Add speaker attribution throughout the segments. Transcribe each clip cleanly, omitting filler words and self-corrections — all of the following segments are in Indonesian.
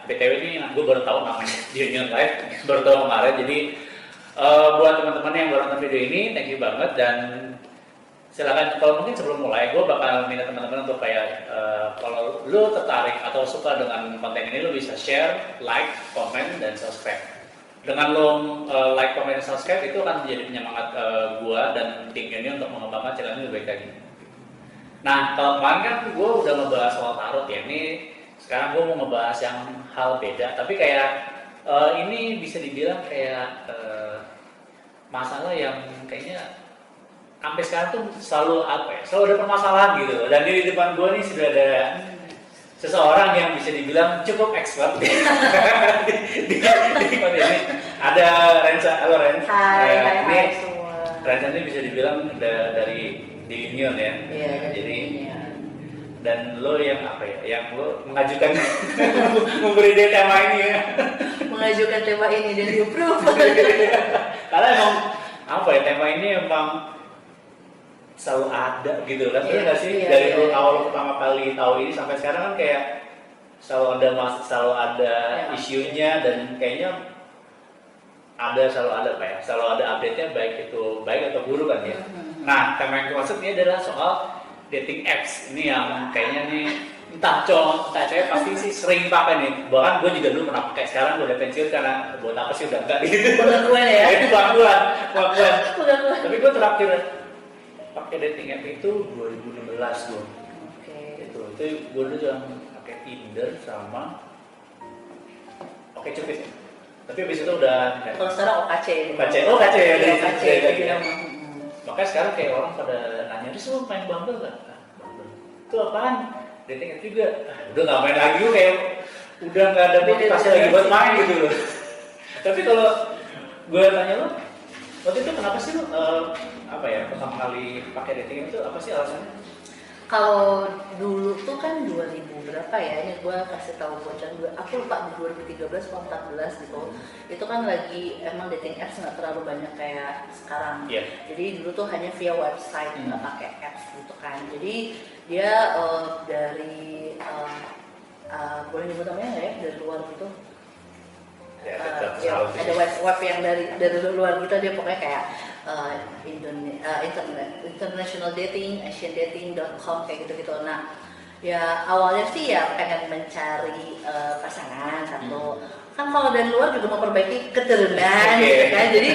Speaker 1: BTW ini gue baru tahu namanya di Union Live, baru tahu kemarin. Jadi buat teman-teman yang baru nonton video ini, thank you banget. Dan silakan, kalau mungkin sebelum mulai, gue bakal minta teman-teman untuk kayak kalau lu tertarik atau suka dengan konten ini, lu bisa share, like, comment, dan subscribe. Dengan lo like, comment, dan subscribe itu akan menjadi penyemangat gue dan tim ini untuk mengembangkan channel ini lebih baik lagi. Nah, kalau kemarin kan gue udah ngebahas soal tarot ya, ini sekarang gue mau ngebahas yang hal beda, tapi kayak ini bisa dibilang kayak masalah yang kayaknya sampai sekarang tuh selalu selalu ada permasalahan gitu. Dan di depan gue nih sudah ada seseorang yang bisa dibilang cukup expert di konten ini. Ada Renza. Halo Ren.
Speaker 2: Hai semua.
Speaker 1: Renza ini bisa dibilang dari di Union ya.
Speaker 2: Iya,
Speaker 1: jadi
Speaker 2: ya.
Speaker 1: Dan lo yang yang lo mengajukan memberi dia tema ini ya.
Speaker 2: Mengajukan tema ini dan di approve.
Speaker 1: Karena emang tema ini emang selalu ada gitu kan, nggak sih? Dari awal pertama kali tahu ini sampai sekarang kan kayak selalu ada isunya, dan kayaknya selalu ada update-nya, baik itu baik atau buruk kan ya. Nah, tema yang dimaksud ini adalah soal dating apps. Ini yang kayaknya nih entah cowok entah cewek pasti sih sering pakai nih. Bahkan gue juga dulu pernah pakai, sekarang gue udah pensiun karena buat apa sih udah enggak gitu.
Speaker 2: Pengakuan ya.
Speaker 1: Itu pengakuan. Tapi gue terakhir pakai dating app itu 2016 gue.
Speaker 2: Oke.
Speaker 1: Itu gue dulu cuma pakai Tinder sama OkCupid. Tapi habis itu udah
Speaker 2: Kalau sekarang OKC
Speaker 1: ya dari
Speaker 2: OKC.
Speaker 1: Makanya sekarang kayak orang pada nanya, "Dis, lu main Bumble nggak?" Bumble. Itu apaan? Dating app juga. Udah nggak main lagi, kayak udah nggak ada motivasi lagi buat main gitu loh. Tapi kalau gue tanya lo, waktu itu kenapa sih lo pertama kali pakai dating app itu apa sih alasannya?
Speaker 2: Kalau dulu tuh kan 2000 berapa ya, ini gue kasih tahu bocah gue, aku lupa di 2013 atau 14 gitu. Itu kan lagi emang dating apps nggak terlalu banyak kayak sekarang. Jadi dulu tuh hanya via website, nggak pakai apps gitu kan. Jadi dia dari boleh nyebut namanya nggak ya, dari luar gitu. Ada web yang dari luar gitu, dia pokoknya kayak international dating, asiandating.com kayak gitu-gitu. Nah, ya awalnya sih ya pengen mencari pasangan satu. Kan kalau dari luar juga memperbaiki keturunan gitu kan. Jadi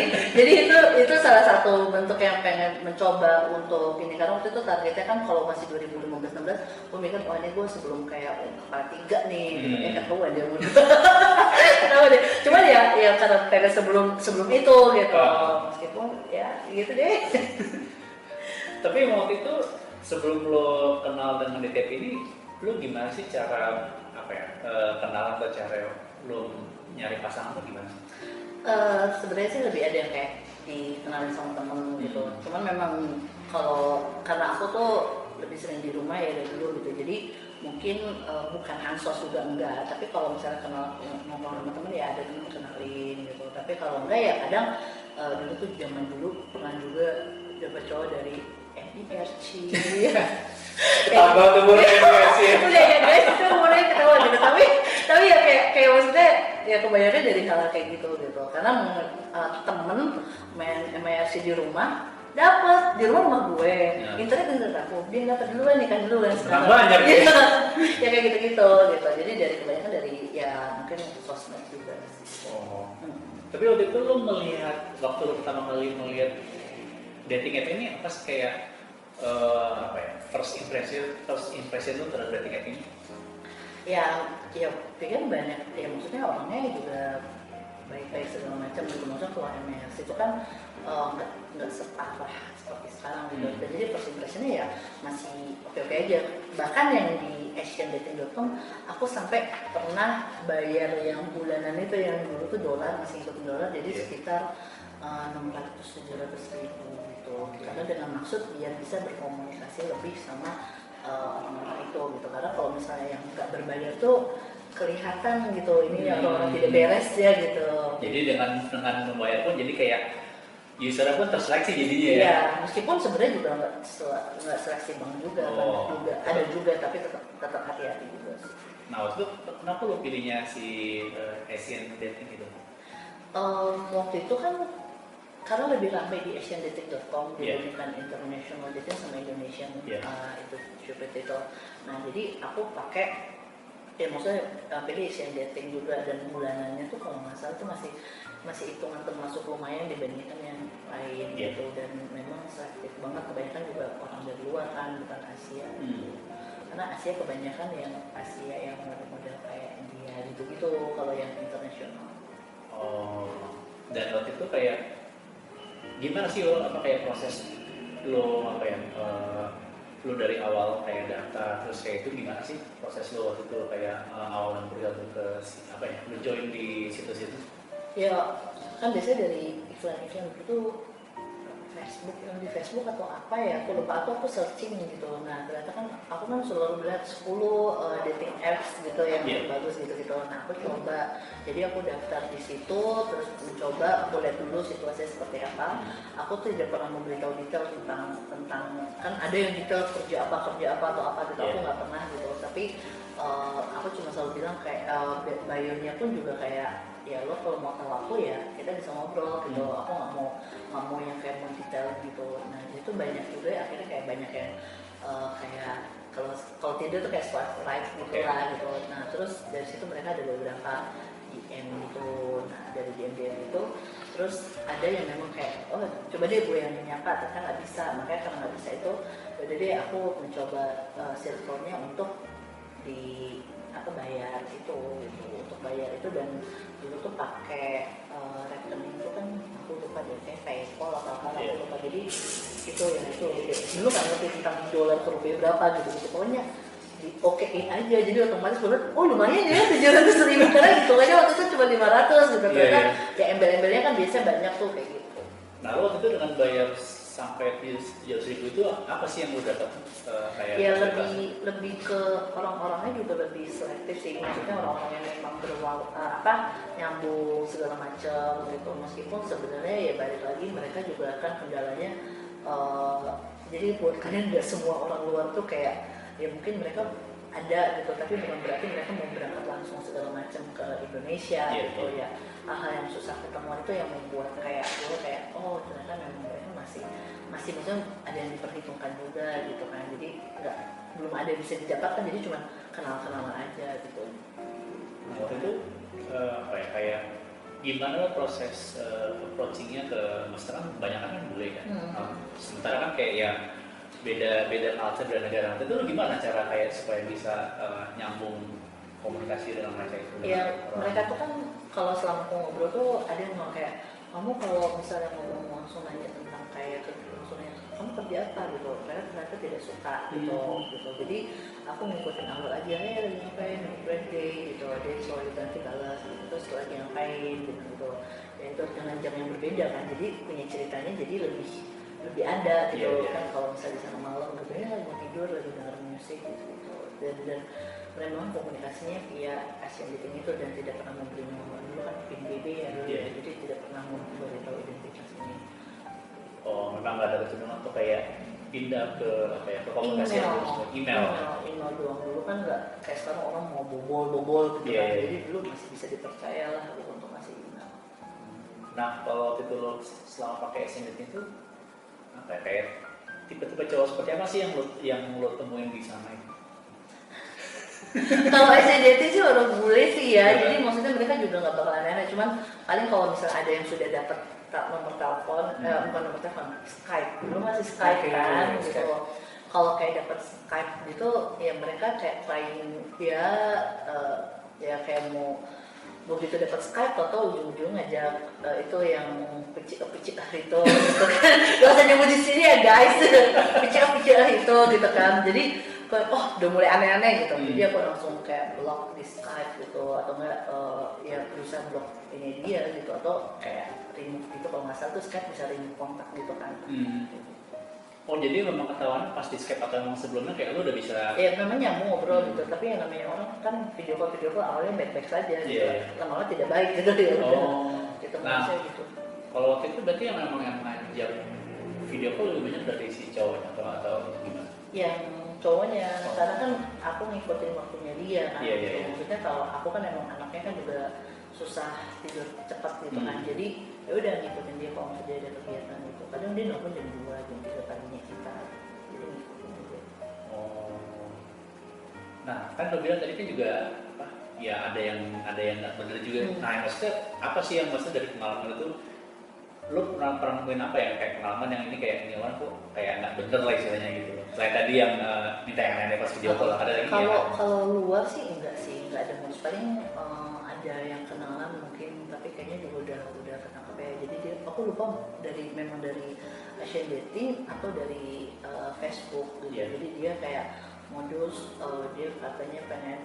Speaker 2: itu salah satu bentuk yang pengen mencoba untuk ini, karena waktu itu targetnya kan kalau masih 2015-16 gue mikir ini gue sebelum kayak kepala 3 nih gitu, ketahuan dia muda. Ketahuan deh. Cuman ya karena pengen sebelum itu gitu. Meskipun ya gitu deh.
Speaker 1: Tapi waktu itu sebelum lo kenal dengan DTP ini, lo gimana sih cara kenalan atau cara lo nyari pasangan tuh gimana?
Speaker 2: Sebenarnya sih lebih ada yang kayak dikenalin sama temen gitu. Cuman memang karena aku tuh lebih sering di rumah ya dari dulu gitu. Jadi mungkin bukan ansos juga enggak. Tapi kalau misalnya ngomong sama temen ya ada temen kenalin gitu. Tapi kalau enggak ya kadang dulu tuh zaman dulu pernah juga dapat cowok dari NIRC.
Speaker 1: Tambah umur NIRC ya.
Speaker 2: Udah ya guys, itu umurnya ketahuan gitu. Tapi ya kayak maksudnya ya kebanyakan dari hal kayak gitu. Karena temen main NIRC di rumah dapat di rumah gue, internet aku, dia dapat duluan nih kan sekarang.
Speaker 1: Banyak
Speaker 2: ya kayak gitu. Jadi dari kebanyakan dari ya mungkin sosmed juga.
Speaker 1: Tapi waktu itu lo waktu lo pertama kali melihat dating app ini apa sih kayak first impression lo terhadap dating app ini?
Speaker 2: Ya pikir banyak ya, maksudnya orangnya juga baik-baik segala macam gitu. Maksudnya kalau MRC itu kan nggak separah seperti sekarang gitu. Dan jadi first impressionnya ya masih oke-oke aja. Bahkan yang di asiandating.com aku sampai pernah bayar yang bulanan itu, yang dulu tuh dolar, masih ikutin dolar, jadi sekitar 600-700 ribu gitu. Karena dengan maksud biar bisa berkomunikasi lebih sama orang-orang itu gitu. Karena kalau misalnya yang nggak berbayar tuh kelihatan gitu, ini orang tidak beres ya gitu. Jadi
Speaker 1: dengan membayar pun jadi kayak usernya pun terseleksi jadinya ya.
Speaker 2: Iya, meskipun sebenarnya juga nggak seleksi banget juga, banyak juga, ada juga, tapi tetap hati-hati juga sih.
Speaker 1: Nah waktu itu kenapa lo pilihnya si Asian dating gitu?
Speaker 2: Waktu itu kan karena lebih ramai di asiandating.com
Speaker 1: Iya.
Speaker 2: dibandingkan international dating sama Indonesian
Speaker 1: Iya.
Speaker 2: itu Cupid itu. Nah jadi aku pakai ya maksudnya pilih Asian dating juga, dan bulanannya tuh kalau nggak salah tuh masih hitungan termasuk lumayan dibandingkan yang lain
Speaker 1: Iya.
Speaker 2: gitu, dan memang selektif banget, kebanyakan juga orang dari luar kan, bukan Asia gitu. Karena Asia kebanyakan yang Asia yang model kayak India gitu-gitu kalau yang internasional.
Speaker 1: Oh, dan waktu itu kayak gimana sih lo, apa kayak proses lo apa ya, lo dari awal kayak daftar terus kayak itu gimana sih proses lo waktu itu kayak awal bergabung ke apa ya, lo join di situs-situs?
Speaker 2: Ya kan biasanya dari iklan-iklan itu Facebook, yang di Facebook atau apa ya, aku lupa, aku searching gitu. Nah ternyata kan aku kan selalu melihat 10 dating apps gitu yang bagus gitu-gitu. Nah aku coba, jadi aku daftar di situ, terus mencoba, aku lihat dulu situasinya seperti apa. Aku tuh tidak pernah memberitahu detail tentang kan ada yang detail kerja apa atau apa gitu, aku nggak pernah gitu. Tapi aku cuma selalu bilang kayak bio-nya pun juga kayak ya lo kalau mau tahu aku ya kita bisa ngobrol gitu. Aku nggak mau yang kayak mau detail gitu. Nah itu banyak juga ya, akhirnya kayak banyak yang kayak kalau tidur tuh kayak swipe right gitu lah gitu. Nah terus dari situ mereka ada beberapa DM gitu. Nah dari DM itu terus ada yang memang kayak oh coba deh gue yang menyapa, tapi kan nggak bisa. Makanya karena nggak bisa itu udah deh aku mencoba circle-nya untuk di apa bayar itu gitu, untuk bayar itu. Dan dulu tuh pakai rekening itu kan aku lupa deh kayak PayPal atau apa aku lupa. Jadi itu yang itu dulu kan ngerti tentang dolar ke rupiah berapa gitu pokoknya di okein aja, jadi otomatis bener oh lumayan ya 700.000 karena gitu aja waktu itu cuma 500 gitu kan. Ya embel-embelnya kan biasanya banyak tuh kayak gitu.
Speaker 1: Nah lo waktu itu dengan bayar sampai 700.000 itu apa sih yang lo dapat kayak
Speaker 2: ya lebih ke orang-orangnya juga lebih selektif sih, maksudnya orang-orang yang memang nyambung segala macam gitu. Meskipun sebenarnya ya balik lagi mereka juga kan kendalanya jadi buat kalian nggak semua orang luar tuh kayak ya mungkin mereka ada gitu, tapi bukan berarti mereka mau berangkat langsung segala macam ke Indonesia gitu ya. Hal-hal yang susah ketemuan itu yang membuat kayak gue kayak oh ternyata memang mereka masih maksudnya ada yang diperhitungkan juga gitu kan. Jadi belum ada yang bisa didapatkan, jadi cuma kenal-kenalan aja gitu.
Speaker 1: Nah, waktu itu apa ya, kayak gimana proses approachingnya ke master kan banyak kan bule kan. Sementara kan kayak ya beda culture dan negara. Itu gimana cara kayak supaya bisa nyambung komunikasi dengan mereka itu?
Speaker 2: Ya mereka tuh kan kalau selama aku ngobrol tuh ada yang ngomong kayak kamu kalau misalnya ngomong langsung nanya tentang kayak langsung nanya kamu kerja apa gitu, mereka ternyata tidak suka gitu. Jadi aku ngikutin alur aja ya lagi ngapain birthday gitu, dia selalu nanti balas gitu, terus lagi ngapain gitu. Dan itu dengan jam yang berbeda kan, jadi punya ceritanya jadi lebih ada gitu kan. Kalau misalnya di sana malam gitu ya lagi mau tidur lagi denger musik gitu. Dan memang komunikasinya via Asian dating itu dan tidak pernah memberi nomor. Dulu kan PIN BB ya dulu ya, jadi tidak pernah memberitahu identitas ini.
Speaker 1: Oh memang nggak ada kecenderungan untuk kayak pindah ke apa ya, ke komunikasi email
Speaker 2: doang. Dulu kan nggak kayak sekarang orang mau bobol gitu kan. Jadi dulu masih bisa dipercaya lah untuk ngasih email.
Speaker 1: Nah kalau waktu itu lo selama pakai Asian dating itu apa ya, kayak tipe-tipe cowok seperti apa sih yang lo temuin di sana itu?
Speaker 2: Kalau SCDT sih orang bule sih ya, jadi maksudnya mereka juga nggak bakal aneh-aneh. Cuman paling kalau misalnya ada yang sudah dapat nomor telepon, bukan nomor telepon, Skype, dulu masih Skype kan gitu. Kalau kayak dapat Skype gitu, ya mereka kayak trying ya kayak mau begitu dapat Skype atau ujung-ujung ngajak itu yang pecik itu gitu kan. Gak usah nyebut di sini ya guys, pecik itu gitu kan. Jadi oh udah mulai aneh-aneh gitu. Jadi aku langsung kayak blok di Skype gitu, atau enggak ya berusaha blok ini dia gitu, atau kayak remove gitu. Kalau nggak salah tuh Skype bisa remove kontak gitu kan.
Speaker 1: Oh jadi memang ketahuan pas di Skype atau memang sebelumnya kayak lu udah bisa?
Speaker 2: Ya memang nyambung ngobrol gitu, tapi yang namanya orang kan video call awalnya baik-baik saja gitu, lama-lama tidak baik gitu ya. Gitu maksudnya gitu.
Speaker 1: Kalau waktu itu berarti yang memang yang ngajak video call lebih banyak dari si cowok atau gimana?
Speaker 2: Yang cowoknya, karena kan aku ngikutin waktunya dia kan.
Speaker 1: Iya.
Speaker 2: Maksudnya kalau aku kan emang anaknya kan juga susah tidur cepat gitu kan, jadi ya udah ngikutin dia kalau misalnya dia ada kegiatan gitu. Kadang dia nelfon jam 2, jam 3 paginya kita, jadi ngikutin aja.
Speaker 1: Oh. Nah, kan lo bilang tadi kan juga apa? Ya ada yang nggak bener juga. Nah, maksudnya apa sih yang maksudnya dari pengalaman itu? Lo pernah nemuin apa yang kayak pengalaman yang ini kayak ini orang kok kayak nggak bener lah istilahnya gitu loh. Selain tadi yang minta yang aneh pas video call, ada lagi yang
Speaker 2: Kalau luar sih enggak ada modus, paling ada yang kenalan mungkin, tapi kayaknya juga udah ketangkep ya. Jadi aku lupa memang dari Asian Dating atau dari Facebook gitu.
Speaker 1: Yeah.
Speaker 2: Jadi dia kayak modus, dia katanya pengen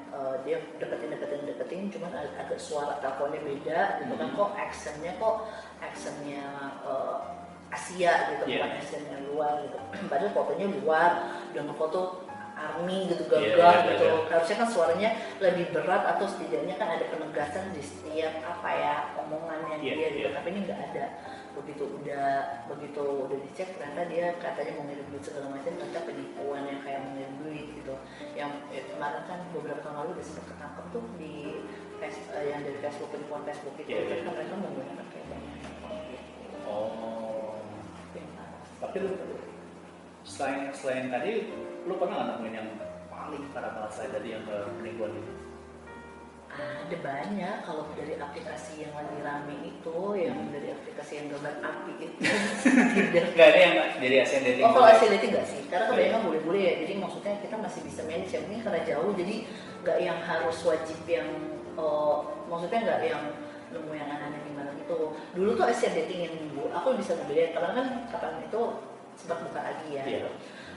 Speaker 2: dia deketin, cuman agak suara teleponnya beda gitu kan, kok aksennya Asia gitu, bukan aksennya luar gitu. Padahal fotonya luar, udah ngefoto army gitu, gagah gitu. Harusnya kan suaranya lebih berat atau setidaknya kan ada penegasan di setiap omongannya dia gitu. Tapi ini nggak ada. Begitu udah dicek, ternyata dia katanya mau ngirim duit segala macam, ternyata penipuan yang kayak mau ngirim duit gitu. Yang kemarin kan beberapa tahun lalu udah sempat ketangkep tuh di yang dari Facebook, penipuan Facebook itu. Terus kan mereka menggunakan kayak banyak gitu.
Speaker 1: Oh. Tapi lu selain tadi, lu pernah nggak nemuin yang paling parah banget selain tadi yang penipuan itu?
Speaker 2: Ada banyak, kalau dari aplikasi yang lagi rame itu, yang dari aplikasi yang gambar api itu.
Speaker 1: Nggak ada yang dari Asian Dating?
Speaker 2: Kalau Asian Dating nggak sih, karena kebanyakan boleh-boleh ya, jadi maksudnya kita masih bisa manage. Yang ini karena jauh, jadi nggak yang harus wajib yang, maksudnya nggak yang nemu yang aneh-aneh gimana gitu. Dulu tuh Asian Dating yang aku bisa ngebedain, karena kan kapan itu sempat buka lagi ya.
Speaker 1: Yeah.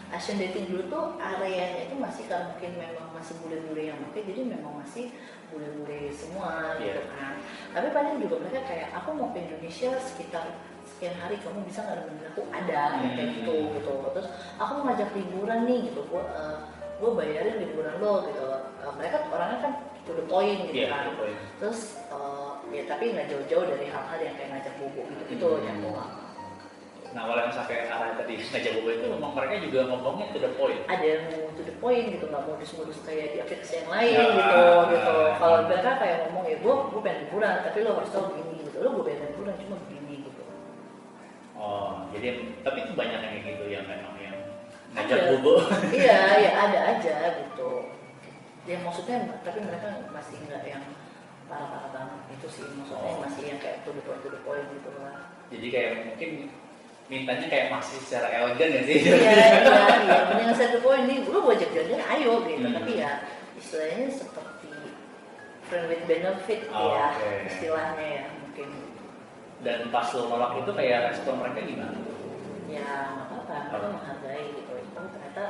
Speaker 2: Asian Dating dulu tuh areanya itu masih, karena mungkin memang masih bule-bule yang pakai, jadi memang masih bule-bule semua gitu kan. Tapi paling juga mereka kayak, aku mau ke Indonesia sekitar sekian hari, kamu bisa nggak nemenin aku? Ada kayak gitu. Terus aku mau ngajak liburan nih gitu, gue bayarin liburan lo gitu. Mereka orangnya kan to the point gitu kan. Terus ya tapi nggak jauh-jauh dari hal-hal yang kayak ngajak bobo gitu yang
Speaker 1: Nah, kalau yang sampai arah tadi ngajak bobo itu memang mereka juga ngomongnya to the point.
Speaker 2: Ada yang mau to the point gitu, nggak modus-modus kayak di aplikasi yang lain gitu. Kalau mereka kayak ngomong, ya gue pengen liburan, tapi lo harus tahu begini gitu. Lo gue pengen liburan cuma begini gitu.
Speaker 1: Oh, jadi tapi itu banyak yang kayak gitu yang memang yang ngajak bobo.
Speaker 2: Iya, ya ada aja gitu. Ya maksudnya, tapi mereka masih nggak yang parah-parah banget itu sih. Maksudnya masih yang kayak to the point gitu lah.
Speaker 1: Jadi kayak mungkin mintanya kayak masih secara elegan ya sih.
Speaker 2: Iya, menyelesaikan the point nih, lu ajak jalan-jalan ayo gitu. Tapi ya istilahnya seperti friend with benefit istilahnya ya mungkin.
Speaker 1: Dan pas lo nolak itu kayak respon mereka gimana?
Speaker 2: Ya nggak apa-apa, mereka menghargai gitu. Oh ternyata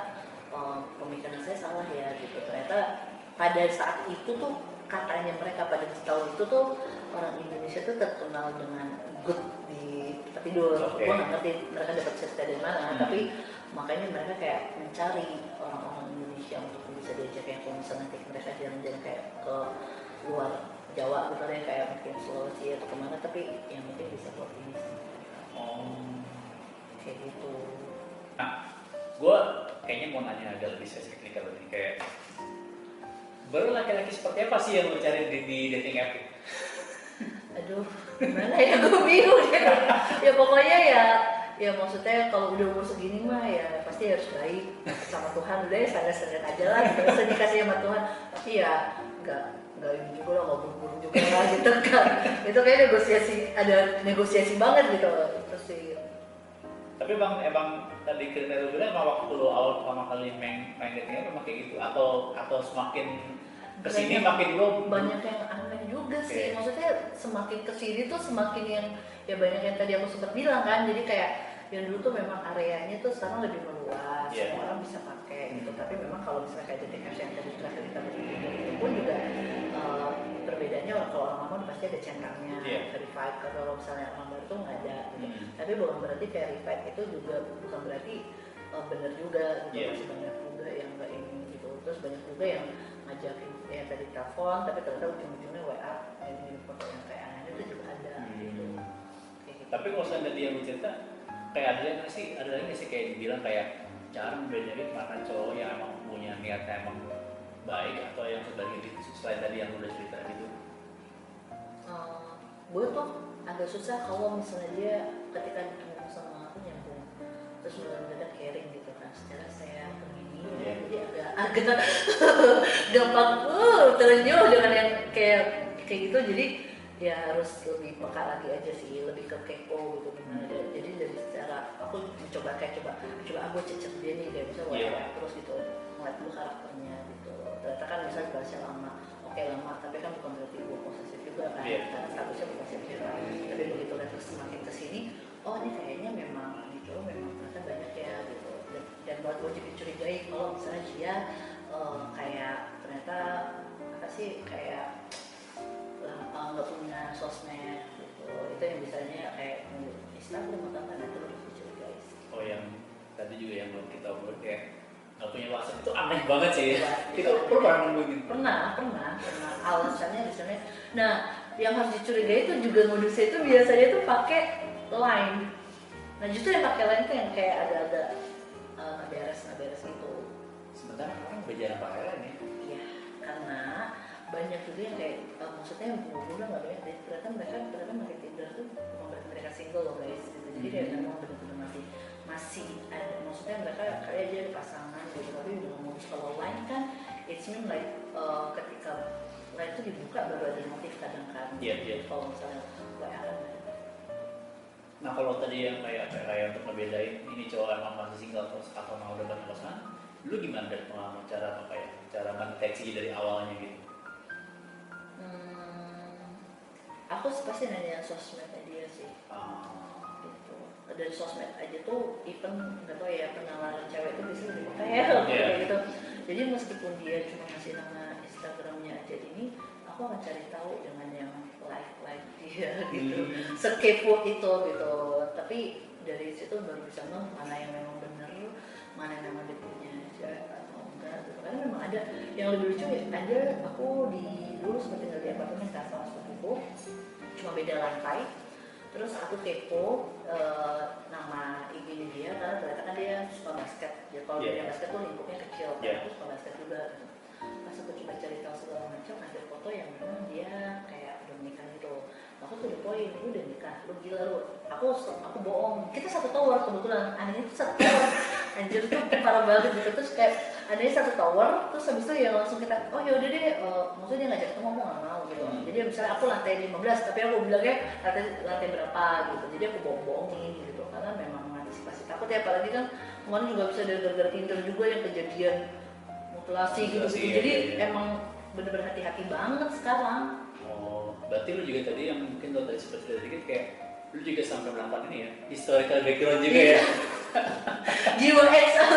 Speaker 2: pemikiran saya salah ya gitu. Ternyata pada saat itu tuh katanya mereka pada tahun itu tuh orang Indonesia tuh terkenal dengan good di tempat tidur. Gue nggak ngerti mereka dapat cerita dari mana, tapi makanya mereka kayak mencari orang-orang Indonesia untuk bisa diajak, kayak kalau misalnya mereka jalan-jalan kayak ke luar Jawa gitu ya, kayak mungkin Sulawesi atau kemana, tapi yang mungkin bisa buat ini sih. Kayak gitu.
Speaker 1: Nah, gue kayaknya mau nanya agak lebih spesifik nih kalau ini kayak baru laki-laki seperti apa sih yang lo cari di dating app?
Speaker 2: Aduh, gimana ya, gue bingung ya pokoknya ya maksudnya kalau udah umur segini mah ya pasti harus baik sama Tuhan, udah ya standar-standar aja lah, terus dikasih sama Tuhan. Tapi ya nggak ini juga lah, nggak buru-buru juga lah gitu kan. Itu kayak ada negosiasi banget gitu terus sih.
Speaker 1: Tapi emang tadi kriteria lu bilang emang waktu lu awal pertama kali main datingnya memang kayak gitu atau semakin kesini makin lu
Speaker 2: banyak yang aneh juga sih. Maksudnya semakin kesini tuh semakin yang ya banyak yang tadi aku sempat bilang kan, jadi kayak yang dulu tuh memang areanya tuh sekarang lebih meluas, semua orang bisa pakai gitu. Tapi memang kalau misalnya kayak dating apps yang tadi kita cerita itu pun juga perbedaannya, kalau orang lama pasti ada centangnya, verified. Kalau misalnya orang baru tuh nggak ada gitu. Tapi bukan berarti verified itu juga bukan berarti benar juga gitu. Masih banyak juga yang nggak ini gitu. Terus banyak juga yang ngajakin ya tadi telepon, tapi ternyata ujung-ujungnya WA, ini foto yang kayak aneh itu juga ada gitu. Gitu.
Speaker 1: Tapi kalau misalnya dia cerita kayak ada lagi nggak sih kayak dibilang kayak jarang beda dari mana cowok yang emang punya niatnya emang baik atau yang sebagai selain tadi yang udah cerita gitu?
Speaker 2: Gue tuh agak susah kalau misalnya dia ketika ngomong sama aku nyambung terus mendadak caring gitu kan secara saya begini jadi agak gampang terenyuh dengan yang kayak gitu, jadi ya harus lebih peka lagi aja sih, lebih ke kepo gitu gimana dia. Jadi dari secara aku coba aku cecek dia nih kayak misalnya terus gitu ngeliat dulu karakternya gitu. Ternyata kan misalnya bahasnya lama, oke lama, tapi kan bukan berarti gue posesif juga kan, karena statusnya bukan posesif. Tapi begitu lihat terus semakin kesini, oh ini kayaknya memang gitu, memang ternyata banyak ya gitu. Dan buat gue jadi curigai kalau misalnya dia kayak ternyata apa sih kayak nggak punya sosmed gitu, itu yang misalnya kayak Instagram atau apa itu harus dicurigai.
Speaker 1: Oh yang tadi juga yang belum kita obrol kayak nggak punya WhatsApp itu aneh banget sih. Kita pernah nemuin?
Speaker 2: Pernah alasannya misalnya. Nah yang harus dicurigai itu juga modusnya itu biasanya tuh pakai line. Nah justru yang pakai line itu yang kayak ada beres gitu.
Speaker 1: Sebentar orang jarang pakai line ya?
Speaker 2: Iya, karena banyak juga yang kayak maksudnya yang bulan nggak banyak deh, ternyata mereka pakai Tinder tuh memang berarti mereka single loh guys gitu. Jadi kayak memang benar-benar masih ada, maksudnya mereka kayak aja ada pasangan gitu, tapi udah ngomong. Kalau line kan it's mean like ketika line itu dibuka baru ada motif kadang kan. Kalau misalnya WA kan.
Speaker 1: Nah kalau tadi yang kayak untuk ngebedain ini cowok emang masih single atau mau udah berpasangan, lu gimana dari pengalaman cara mendeteksi dari awalnya gitu?
Speaker 2: Aku pasti nanya sosmednya dia sih. Gitu. Dari sosmed aja tuh, even nggak tau ya pengenalan cewek itu bisa lebih detail kayak gitu. Jadi meskipun dia cuma ngasih nama Instagramnya aja ini, aku akan cari tahu dengan yang like dia gitu. Sekepo itu gitu. Tapi dari situ baru bisa mana yang memang benar, mana yang memang dia punya cewek atau enggak gitu. Karena memang ada yang lebih lucu ya, ada aku dulu sempat tinggal di apartemen kan sama sepupuku, cuma beda lantai. Terus aku kepo nama IG dia karena ternyata kan dia suka basket. Ya kalau dia basket tuh lingkupnya kecil, aku suka basket juga. Pas aku coba cari tahu segala macam, ada foto yang memang dia kayak udah menikah gitu. Aku tuh udah poin, lu udah nikah, lu gila lu. Aku bohong. Kita satu tower kebetulan, anehnya tuh satu tower. Anjir tuh parah banget gitu. Terus kayak anehnya satu tower, terus habis itu ya langsung kita, oh yaudah deh, maksudnya dia ngajak ketemu, aku nggak mau gitu. Jadi misalnya aku lantai 15, tapi aku bilangnya lantai berapa gitu. Jadi aku bohong-bohongin gitu, karena memang antisipasi takut ya. Apalagi kan kemarin juga bisa dari gara-gara Tinder juga yang kejadian mutilasi gitu. Jadi emang bener-bener hati-hati banget sekarang.
Speaker 1: Berarti lu juga tadi yang mungkin lo tadi sempat cerita dikit kayak lu juga sampai melakukan ini ya, historical background juga ya.
Speaker 2: Jiwa XL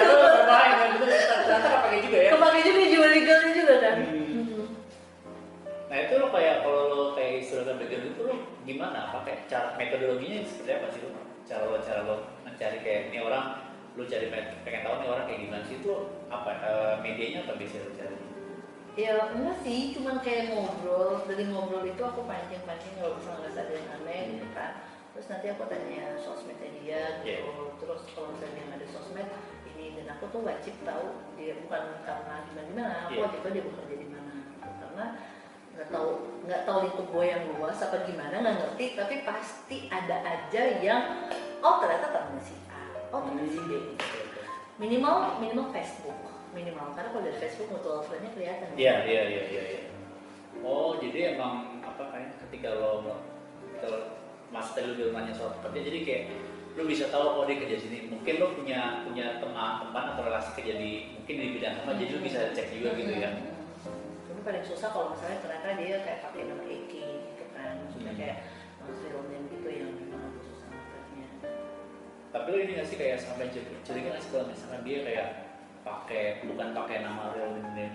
Speaker 1: lu bermain kan itu ternyata kepake juga ya.
Speaker 2: Kepake juga jiwa legalnya juga kan.
Speaker 1: Nah itu lo kayak kalau lo kayak historical background itu lo gimana? Pakai cara metodologinya seperti apa sih lo? Cara lo mencari kayak ini orang, lu cari pengen tahu nih orang kayak gimana sih, itu apa medianya apa biasanya lo cari?
Speaker 2: Ya enggak sih, cuman kayak ngobrol. Dari ngobrol itu aku pancing-pancing kalau misalnya nggak ada yang aneh gitu kan. Terus nanti aku tanya sosmednya dia gitu. Terus kalau misalnya dia nggak ada sosmed ini, dan aku tuh wajib tahu dia, bukan karena gimana, aku wajib tahu dia bekerja di mana gitu. Karena nggak tahu lingkup gue yang luas apa gimana, nggak ngerti, tapi pasti ada aja yang ternyata temen si A, temen si B gitu. Minimal Facebook. Minimal, karena kalau dari Facebook mutual friend-nya kelihatan.
Speaker 1: Iya. Oh, jadi emang apa kayak ketika lo Mas tadi lu nanya soal pekerja, jadi kayak lo bisa tahu dia kerja sini. Mungkin lo punya teman atau relasi kerja mungkin di bidang sama, jadi lo bisa cek juga gitu ya.
Speaker 2: Tapi paling susah kalau misalnya ternyata dia kayak pakai nama Eki gitu kan, maksudnya kayak film gitu yang memang agak susah ngetrapnya.
Speaker 1: Tapi lo ini nggak sih kayak sampai curiga nggak sih kalau misalkan dia kayak bukan pakai nama real name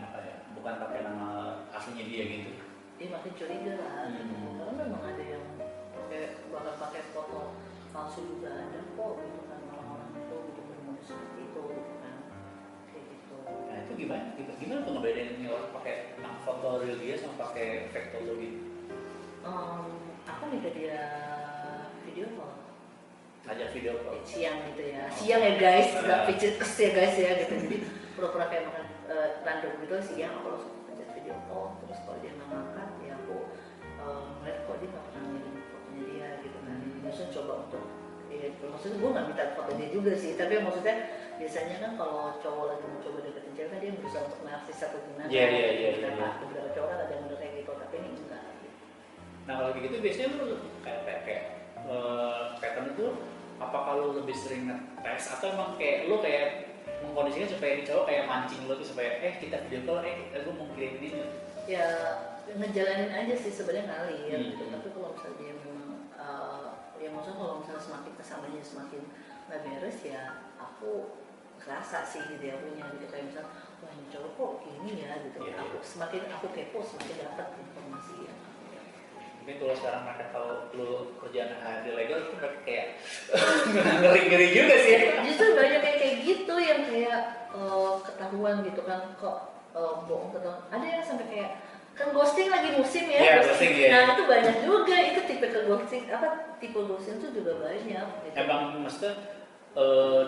Speaker 1: bukan pakai nama aslinya dia gitu?
Speaker 2: Dia makin curiga lah. Karena memang ada yang bahkan pakai foto palsu juga ada kok gitu kan, orang-orang itu gitu bermodus seperti itu gitu kan, kayak gitu.
Speaker 1: Nah itu gimana tuh ngebedain ini orang pakai foto real dia sama pakai fake foto gitu?
Speaker 2: Aku minta dia video call.
Speaker 1: Ajak video call
Speaker 2: siang gitu ya, siang ya guys, nggak picit ya guys ya gitu. Jadi pura-pura kayak makan random gitu siang aku langsung pencet video call, terus kalau dia nggak ngangkat ya aku ngeliat kok dia nggak pernah ngirim fotonya dia gitu kan. Biasanya coba untuk ya, maksudnya gue nggak minta foto dia juga sih, tapi maksudnya biasanya kan kalau cowok lagi mau coba deketin cewek kan dia berusaha untuk narsis atau gimana.
Speaker 1: Iya.
Speaker 2: Beberapa cowok kan ada yang udah kayak gitu, tapi ini enggak.
Speaker 1: Nah kalau gitu biasanya lu kayak pattern itu apa kalau lebih sering nge-text atau emang kayak lu kayak mengkondisikan supaya ini cowok kayak mancing lu tuh supaya kita video call gue mau kirim ini.
Speaker 2: Ya ngejalanin aja sih sebenarnya ngalir gitu. Tapi kalau misalnya dia memang ya maksudnya kalau misalnya semakin kesamanya semakin nggak beres ya aku kerasa sih gitu ya punya gitu kayak misalnya wah ini cowok kok gini ya gitu. Aku semakin aku kepo semakin dapat informasi ya.
Speaker 1: Mungkin kalau sekarang mereka tahu lu kerjaan ilegal itu mereka kayak ngeri juga sih.
Speaker 2: Justru banyak kayak gitu yang kayak ketahuan gitu kan kok bohong ketahuan. Ada yang sampai kayak kan ghosting lagi musim ya.
Speaker 1: Yeah, ghosting, yeah.
Speaker 2: Nah itu banyak juga itu tipe ghosting tipe ghosting itu juga banyak. Gitu.
Speaker 1: Emang maksudnya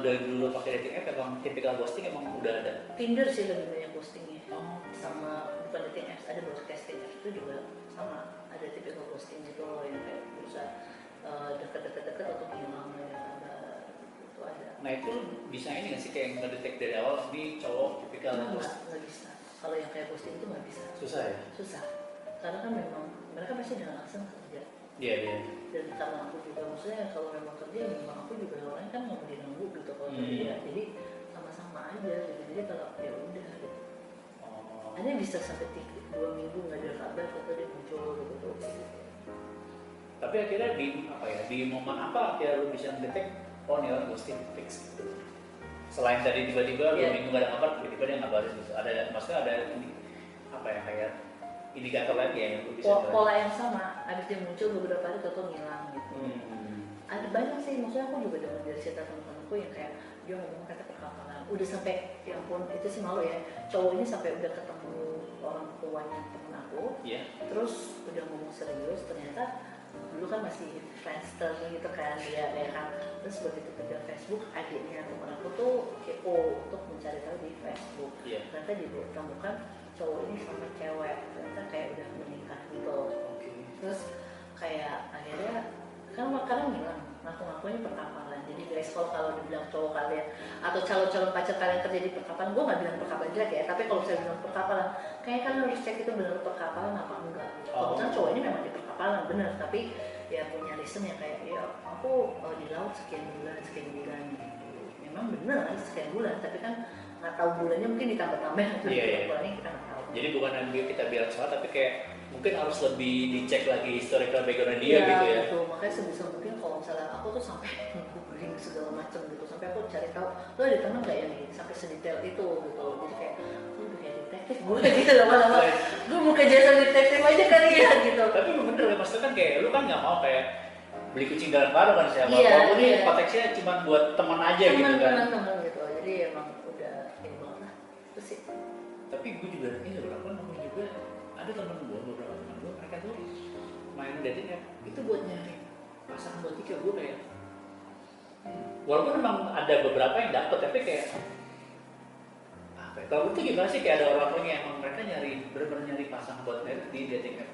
Speaker 1: dari dulu pakai dating app emang tipikal ghosting emang udah ada.
Speaker 2: Tinder sih lebih banyak ghostingnya. Sama bukan dating apps ada broadcasting apps itu juga sama ada tipikal ghosting gitu loh yang kayak bisa deket-deket atau hilang ada kabar itu ada.
Speaker 1: Nah itu bisa ini nggak sih kayak ngedetek dari awal ini cowok tipikal
Speaker 2: Nggak bisa. Kalau yang kayak ghosting itu nggak bisa.
Speaker 1: Susah ya?
Speaker 2: Susah. Karena kan memang mereka pasti dengan aksen kerja.
Speaker 1: Iya.
Speaker 2: Dan karena aku juga maksudnya kalau memang kerja memang aku juga orangnya kan nggak mau diganggu gitu kalau kerja. Jadi sama-sama aja gitu. Jadi kalau ya udah gitu. Ada yang bisa sampai 2 minggu nggak ada kabar atau dia muncul gitu.
Speaker 1: Tapi akhirnya di momen apa akhirnya lu bisa ngedetek nih orang ghosting fix gitu. Selain tadi tiba-tiba 2 minggu nggak ada kabar, tiba-tiba dia ngabarin gitu. Maksudnya ada ini kayak indikator lagi ya yang lu bisa
Speaker 2: pola yang sama, abis dia muncul beberapa hari atau ngilang gitu. Ada banyak sih, maksudnya aku juga dengar dari cerita teman-temanku yang kayak dia ngomong kata perkapalan, udah sampai ya ampun itu sih malu ya, cowok ini sampai udah ketemu orang tuanya temen aku, terus udah ngomong serius, ternyata dulu kan masih Friendster gitu kan dia ya kan, terus begitu kerja Facebook adiknya temen aku tuh kepo untuk mencari tahu di Facebook, ternyata ditemukan cowok ini sama cewek, ternyata kayak udah menikah gitu. Terus kayak akhirnya kan kadang bilang ngaku-ngakunya perkapalan. Jadi guys kalau dibilang cowok kalian atau calon-calon pacar kalian kerja di perkapalan, gue nggak bilang perkapalan jelek ya, tapi kalau saya bilang perkapalan kayak kalian harus cek itu benar perkapalan apa enggak. Kalau misalnya cowok ini memang di perkapalan bener, tapi ya punya reason ya kayak ya aku di laut sekian bulan gitu. Memang bener kan sekian bulan, tapi kan nggak tahu bulannya mungkin ditambah-tambah bulannya kita nggak tahu.
Speaker 1: Jadi bukan yang kita bilang salah, tapi kayak mungkin harus lebih dicek lagi historical background dia gitu ya.
Speaker 2: Betul, makanya sebisa mungkin kalau misalnya aku tuh sampai googling segala macam gitu, sampai aku cari tahu lo ada teman nggak yang sampai sedetail itu gitu. Jadi kayak lu udah kayak detektif gue gitu lama-lama. Gue mau kerja sama detektif aja kali ya gitu.
Speaker 1: Tapi bener ya, maksudnya kan kayak lu kan nggak mau kayak beli kucing dalam karung kan siapa. Walaupun ini konteksnya cuma buat teman aja gitu kan.
Speaker 2: Teman gitu. Jadi emang udah ini banget lah. Terus sih.
Speaker 1: Tapi gue juga ini beberapa temen juga ada beberapa teman gue mereka tuh main dating app itu buat nyari pasangan buat nikah. Gue kayak walaupun memang ada beberapa yang dapet, tapi kayak apa ya, kalau itu gimana sih, kayak ada orang yang emang mereka nyari bener-bener nyari pasangan buat nikah di dating app.